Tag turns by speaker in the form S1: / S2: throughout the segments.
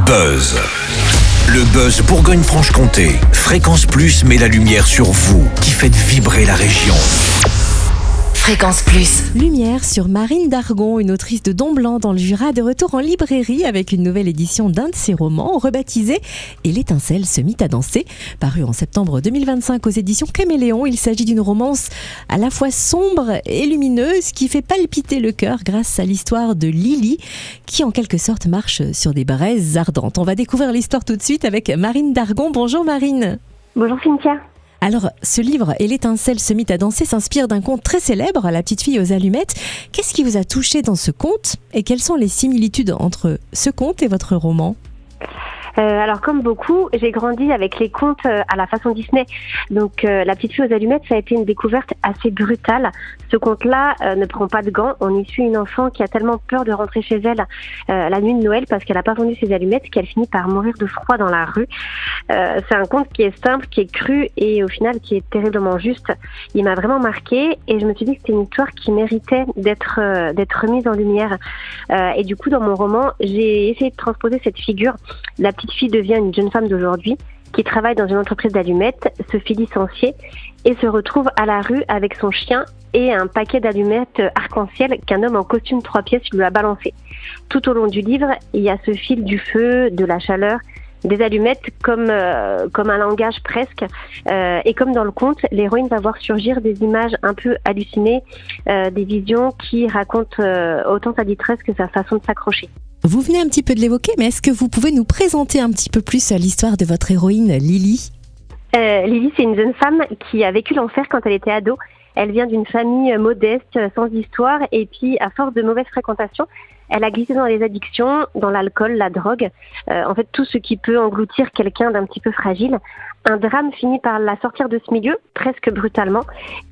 S1: Buzz. Le Buzz Bourgogne-Franche-Comté. Fréquence Plus met la lumière sur vous qui faites vibrer la région.
S2: Fréquence Plus.
S3: Lumière sur Marine Dargon, une autrice de Don Blanc dans le Jura, de retour en librairie avec une nouvelle édition d'un de ses romans, rebaptisé « Et l'étincelle se mit à danser ». Paru en septembre 2025 aux éditions Caméléon, il s'agit d'une romance à la fois sombre et lumineuse qui fait palpiter le cœur grâce à l'histoire de Lily, qui en quelque sorte marche sur des braises ardentes. On va découvrir l'histoire tout de suite avec Marine Dargon. Bonjour Marine.
S4: Bonjour Cynthia.
S3: Alors, ce livre « Et l'étincelle se mit à danser » s'inspire d'un conte très célèbre, La petite fille aux allumettes. Qu'est-ce qui vous a touché dans ce conte et quelles sont les similitudes entre ce conte et votre roman ?
S4: Alors comme beaucoup, j'ai grandi avec les contes à la façon Disney. Donc La petite fille aux allumettes, ça a été une découverte assez brutale. Ce conte-là ne prend pas de gants. On y suit une enfant qui a tellement peur de rentrer chez elle la nuit de Noël parce qu'elle n'a pas vendu ses allumettes qu'elle finit par mourir de froid dans la rue. C'est un conte qui est simple, qui est cru et au final qui est terriblement juste. Il m'a vraiment marqué et je me suis dit que c'était une histoire qui méritait d'être mise en lumière. Et du coup, dans mon roman, j'ai essayé de transposer cette figure. La petite fille devient une jeune femme d'aujourd'hui qui travaille dans une entreprise d'allumettes, se fait licencier et se retrouve à la rue avec son chien et un paquet d'allumettes arc-en-ciel qu'un homme en costume 3 pièces lui a balancé. Tout au long du livre, il y a ce fil du feu, de la chaleur, des allumettes comme un langage presque. Et comme dans le conte, l'héroïne va voir surgir des images un peu hallucinées, des visions qui racontent autant sa détresse que sa façon de s'accrocher.
S3: Vous venez un petit peu de l'évoquer, mais est-ce que vous pouvez nous présenter un petit peu plus l'histoire de votre héroïne, Lily ?
S4: Lily, c'est une jeune femme qui a vécu l'enfer quand elle était ado. Elle vient d'une famille modeste, sans histoire, et puis à force de mauvaise fréquentation, elle a glissé dans les addictions, dans l'alcool, la drogue, en fait tout ce qui peut engloutir quelqu'un d'un petit peu fragile. Un drame finit par la sortir de ce milieu, presque brutalement,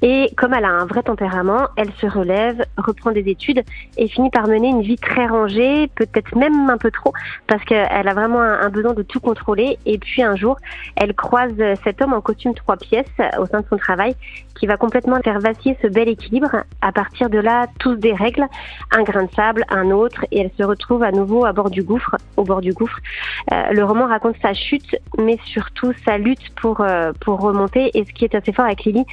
S4: et comme elle a un vrai tempérament, elle se relève, reprend des études et finit par mener une vie très rangée, peut-être même un peu trop, parce qu'elle a vraiment un besoin de tout contrôler. Et puis un jour, elle croise cet homme en costume 3 pièces au sein de son travail, qui va complètement faire vaciller ce bel équilibre. À partir de là, tout se dérègle, un grain de sable, un autre, et elle se retrouve à nouveau au bord du gouffre. Le roman raconte sa chute, mais surtout sa lutte pour remonter. Et ce qui est assez fort avec Lily,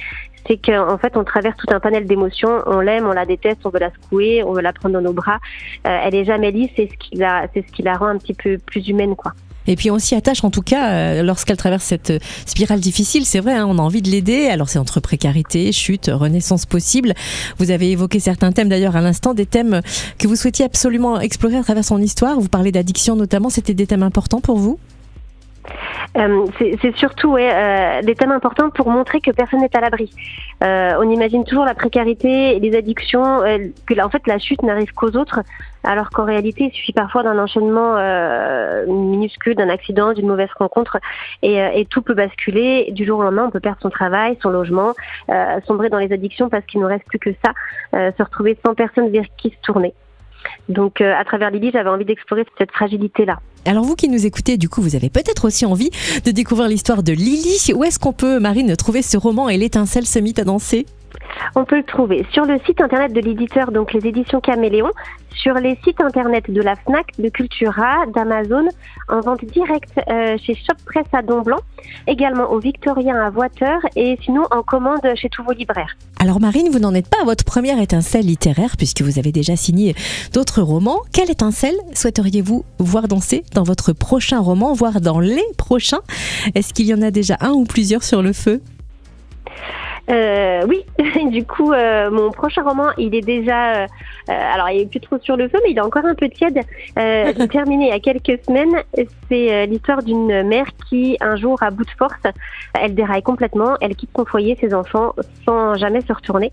S4: c'est qu'en fait on traverse tout un panel d'émotions. On l'aime, on la déteste, on veut la secouer, on veut la prendre dans nos bras. Elle est jamais lisse, c'est ce qui la rend un petit peu plus humaine, quoi.
S3: Et puis on s'y attache en tout cas lorsqu'elle traverse cette spirale difficile, c'est vrai, on a envie de l'aider. Alors c'est entre précarité, chute, renaissance possible. Vous avez évoqué certains thèmes d'ailleurs à l'instant, des thèmes que vous souhaitiez absolument explorer à travers son histoire. Vous parlez d'addiction notamment, c'était des thèmes importants pour vous ?
S4: C'est surtout des thèmes importants pour montrer que personne n'est à l'abri. On imagine toujours la précarité et les addictions, que en fait la chute n'arrive qu'aux autres, alors qu'en réalité il suffit parfois d'un enchaînement minuscule, d'un accident, d'une mauvaise rencontre, et tout peut basculer. Du jour au lendemain, on peut perdre son travail, son logement, sombrer dans les addictions parce qu'il ne reste plus que ça, se retrouver sans personne vers qui se tourner. Donc à travers Lily, j'avais envie d'explorer cette fragilité-là.
S3: Alors vous qui nous écoutez, du coup, vous avez peut-être aussi envie de découvrir l'histoire de Lily. Où est-ce qu'on peut, Marine, trouver ce roman « Et l'étincelle se mit à danser » ?
S4: On peut le trouver sur le site internet de l'éditeur, donc les éditions Caméléon, sur les sites internet de la Fnac, de Cultura, d'Amazon, en vente directe chez Shop Press à Don Blanc, également au Victorien à Voiteur et sinon en commande chez tous vos libraires.
S3: Alors Marine, vous n'en êtes pas à votre première étincelle littéraire puisque vous avez déjà signé d'autres romans. Quelle étincelle souhaiteriez-vous voir danser dans votre prochain roman, voire dans les prochains ? Est-ce qu'il y en a déjà un ou plusieurs sur le feu ?
S4: Oui, du coup, mon prochain roman, il est déjà... alors, il est plus trop sur le feu, mais il est encore un peu tiède. Il est terminé il y a quelques semaines. C'est l'histoire d'une mère qui, un jour, à bout de force, elle déraille complètement. Elle quitte son foyer, ses enfants, sans jamais se retourner.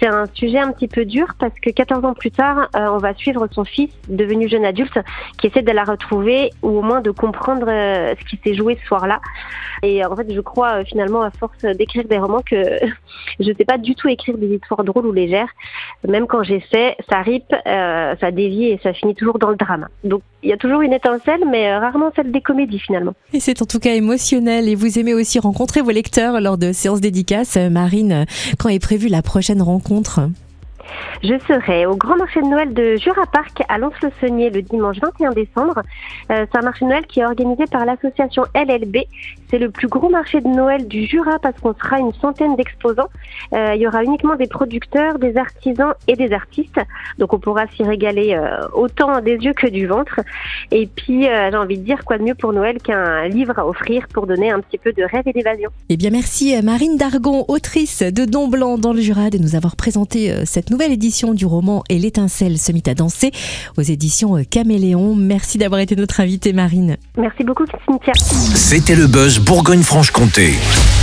S4: C'est un sujet un petit peu dur parce que 14 ans plus tard, on va suivre son fils, devenu jeune adulte, qui essaie de la retrouver ou au moins de comprendre ce qui s'est joué ce soir-là. Et en fait, je crois finalement, à force d'écrire des romans, que je ne sais pas du tout écrire des histoires drôles ou légères. Même quand j'essaie, ça ripe, ça dévie et ça finit toujours dans le drame. Donc, il y a toujours une étincelle, mais rarement celle des comédies finalement.
S3: Et c'est en tout cas émotionnel. Et vous aimez aussi rencontrer vos lecteurs lors de séances dédicaces. Marine, quand est prévue la prochaine rencontre ?
S4: Je serai au grand marché de Noël de Jura Park à Lons-le-Saunier le dimanche 21 décembre. C'est un marché de Noël qui est organisé par l'association LLB. C'est le plus gros marché de Noël du Jura parce qu'on sera une centaine d'exposants. Il y aura uniquement des producteurs, des artisans et des artistes. Donc on pourra s'y régaler autant des yeux que du ventre. Et puis j'ai envie de dire quoi de mieux pour Noël qu'un livre à offrir pour donner un petit peu de rêve et d'évasion.
S3: Eh bien merci Marine Dargon, autrice de Don Blanc dans le Jura, de nous avoir présenté cette nouvelle édition du roman Et l'étincelle se mit à danser aux éditions Caméléon. Merci d'avoir été notre invitée Marine.
S4: Merci beaucoup Cynthia.
S1: C'était le buzz Bourgogne-Franche-Comté.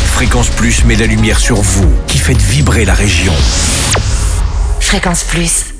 S1: Fréquence Plus met la lumière sur vous, qui faites vibrer la région.
S2: Fréquence Plus.